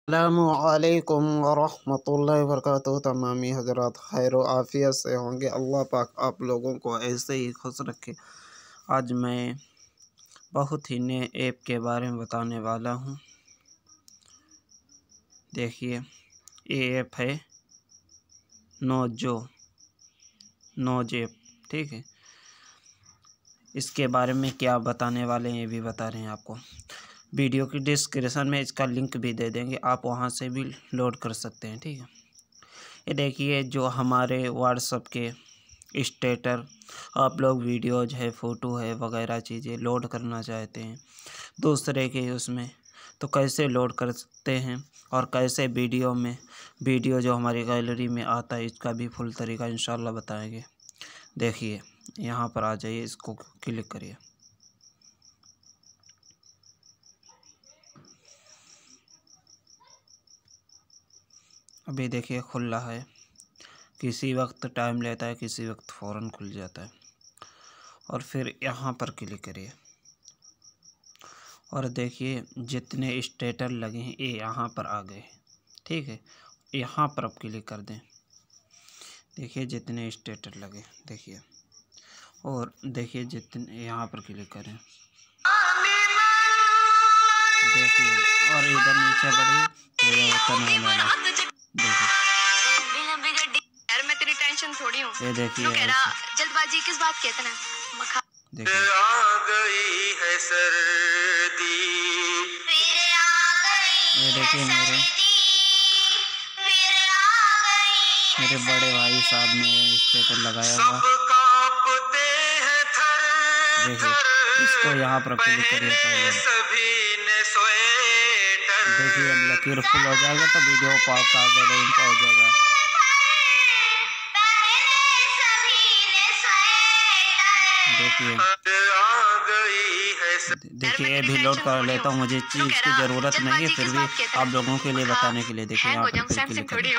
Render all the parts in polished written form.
अस्सलामुअलैकुम वरहमतुल्लाहि वबरकातुहू। तमामी हज़रात खैर आफ़ियत से होंगे। अल्लाह पाक आप लोगों को ऐसे ही खुश रखे। आज मैं बहुत ही नए ऐप के बारे में बताने वाला हूँ। देखिए, ये ऐप है नोज ऐप, ठीक है। इसके बारे में क्या बताने वाले हैं ये भी बता रहे हैं आपको। वीडियो की डिस्क्रिप्शन में इसका लिंक भी दे देंगे, आप वहां से भी लोड कर सकते हैं, ठीक है। ये देखिए, जो हमारे व्हाट्सएप के स्टेटस आप लोग वीडियोज है, फ़ोटो है वगैरह चीज़ें लोड करना चाहते हैं दूसरे के उसमें, तो कैसे लोड कर सकते हैं और कैसे वीडियो जो हमारी गैलरी में आता है इसका भी फुल तरीका इंशाल्लाह बताएंगे। देखिए, यहाँ पर आ जाइए, इसको क्लिक करिए। अभी देखिए खुल रहा है, किसी वक्त टाइम लेता है, किसी वक्त फ़ौरन खुल जाता है। और फिर यहाँ पर क्लिक करिए और देखिए जितने स्टेटस लगे हैं ये यहाँ पर आ गए, ठीक है। यहाँ पर आप क्लिक कर दें, देखिए जितने स्टेटस लगे, देखिए। और देखिए जितने यहाँ पर क्लिक करें, देखिए। और इधर नीचे बढ़िए तो ये होता वाला, देखिए। मैं तेरी टेंशन थोड़ी हूँ। ये देखिए, जल्दबाजी किस बात की इतना? देखिए आ गई है सर्दी, ये देखिए मेरे बड़े भाई साहब ने स्टेटस लगाया हुआ, देखिए। इसको यहाँ पर क्लिक करिए पहले, देखिए। अब लकीर फुल हो जाएगा तो वीडियो आपका आ जाएगा, इनका हो जाएगा। देखिए ये भी लोड कर लेता हूँ, मुझे चीज़ की ज़रूरत नहीं है, फिर भी आप लोगों के लिए बताने के लिए। देखिए यहाँ पर क्लिक करिए,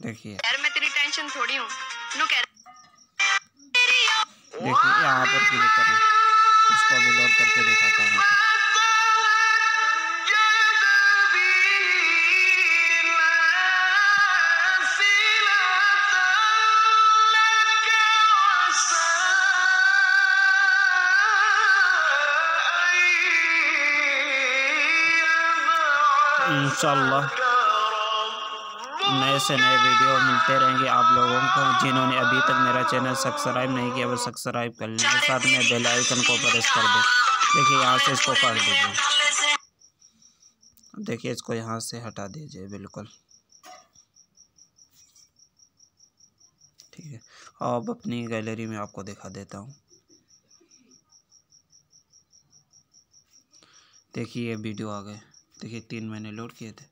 देखिए। यार मैं तेरी टेंशन थोड़ी हूँ। देखिए यहाँ पर क्लिक करें, इसको भी लोड करके दिखाता हूँ। इंशाल्लाह नए से नए वीडियो मिलते रहेंगे आप लोगों को। जिन्होंने अभी तक मेरा चैनल सब्सक्राइब नहीं किया वो सब्सक्राइब कर लें, साथ में बेल आइकन को प्रेस कर दें। देखिए यहाँ से इसको काट दीजिए, देखिए इसको यहाँ से हटा दीजिए, बिल्कुल ठीक है। अब अपनी गैलरी में आपको दिखा देता हूँ। देखिए ये वीडियो आ गए, देखिए 3 महीने लोड किए थे।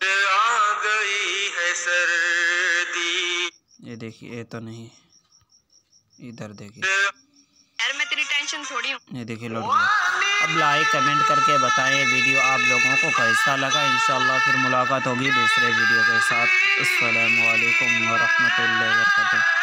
आ गई है सर्दी, ये देखिए, ये तो नहीं, इधर देखिए। यार मैं तेरी टेंशन थोड़ी हूँ। ये देखिए लोड गया। अब लाइक कमेंट करके बताएं वीडियो आप लोगों को कैसा लगा। इंशाल्लाह फिर मुलाकात होगी दूसरे वीडियो के साथ। अस्सलामु अलैकुम वरहमतुल्लाहि वबरकातुहू।